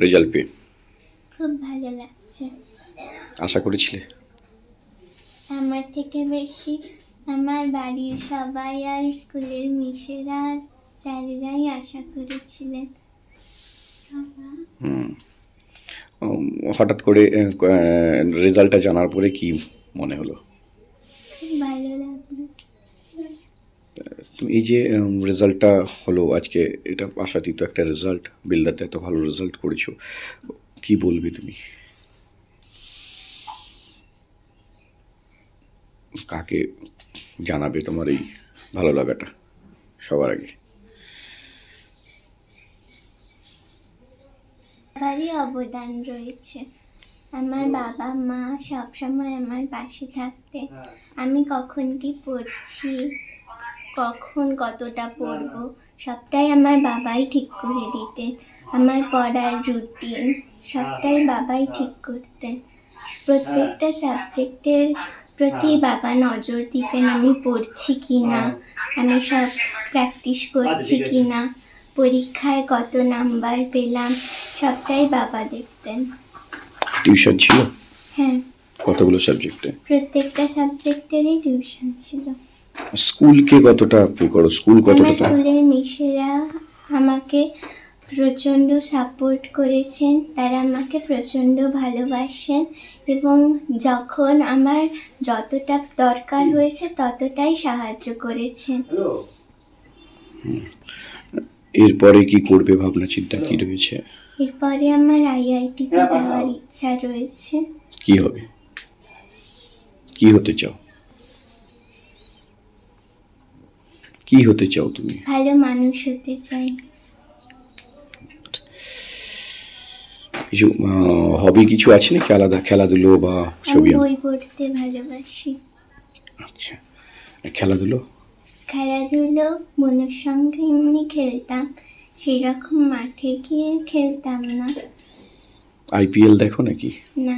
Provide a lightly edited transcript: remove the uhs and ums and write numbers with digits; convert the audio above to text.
Result পেয়ে খুব ভালো লাগছে। আশা করেছিলে? আমার থেকে বেশি আমার বাড়ির সবাই আর স্কুলের মিসেরা স্যারেরাই আশা করেছিলেন। হঠাৎ করে রেজাল্টটা জানার পরে কি মনে হলো? খুব ভালো লাগলো। এই যে রেজাল্টটা হলো আজকে, এটা আশাতীত একটা রেজাল্ট, বেলদাতে এত ভালো রেজাল্ট করেছো, কি বলবে তুমি? কাকে জানাবে তোমার এই ভালো লাগাটা সবার আগে? সবারই অবদান রয়েছে। আমার বাবা মা সবসময় আমার পাশে থাকতে, আমি কখন কি পড়ছি, কখন কতটা পড়বো সবটাই আমার বাবাই ঠিক করে দিতেন। আমার পড়ার রুটিন সবটাই বাবাই ঠিক করতেন। প্রত্যেকটা সাবজেক্টের প্রতি বাবা নজর দিতেন, আমি পড়ছি কি না, আমি সব প্র্যাকটিস করছি কি না, পরীক্ষায় কত নাম্বার পেলাম সবটাই বাবা দেখতেন। টিউশন ছিল? হ্যাঁ। কতগুলো সাবজেক্টে? প্রত্যেকটা সাবজেক্টেরই টিউশন ছিল। স্কুলকে কতটা করো? স্কুল কতটা? স্কুলের মিসেরা আমাকে প্রচণ্ড সাপোর্ট করেছেন, তারা আমাকে প্রচণ্ড ভালোবাসেন এবং যখন আমার যতটা দরকার হয়েছে ততটাই সাহায্য করেছেন। এরপরে কি করবে ভাবনা চিন্তা কি রয়েছে? এরপরে আমার আইআইটিতে যাওয়ার ইচ্ছা রয়েছে। কি হবে, কি হতে চাও? কি হতে চাও তুমি? ভালো মানুষ হতে চাই। কিছু হবি কিছু আছে নাকি আলাদা, খেলাধুলো বা ছবি? বই পড়তে ভালোবাসি। আচ্ছা, খেলাধুলো? খেলাধুলো বোনের সঙ্গে এমনি খেলতাম, সেরকম মাঠে গিয়ে খেলতাম না। আইপিএল দেখো নাকি? না।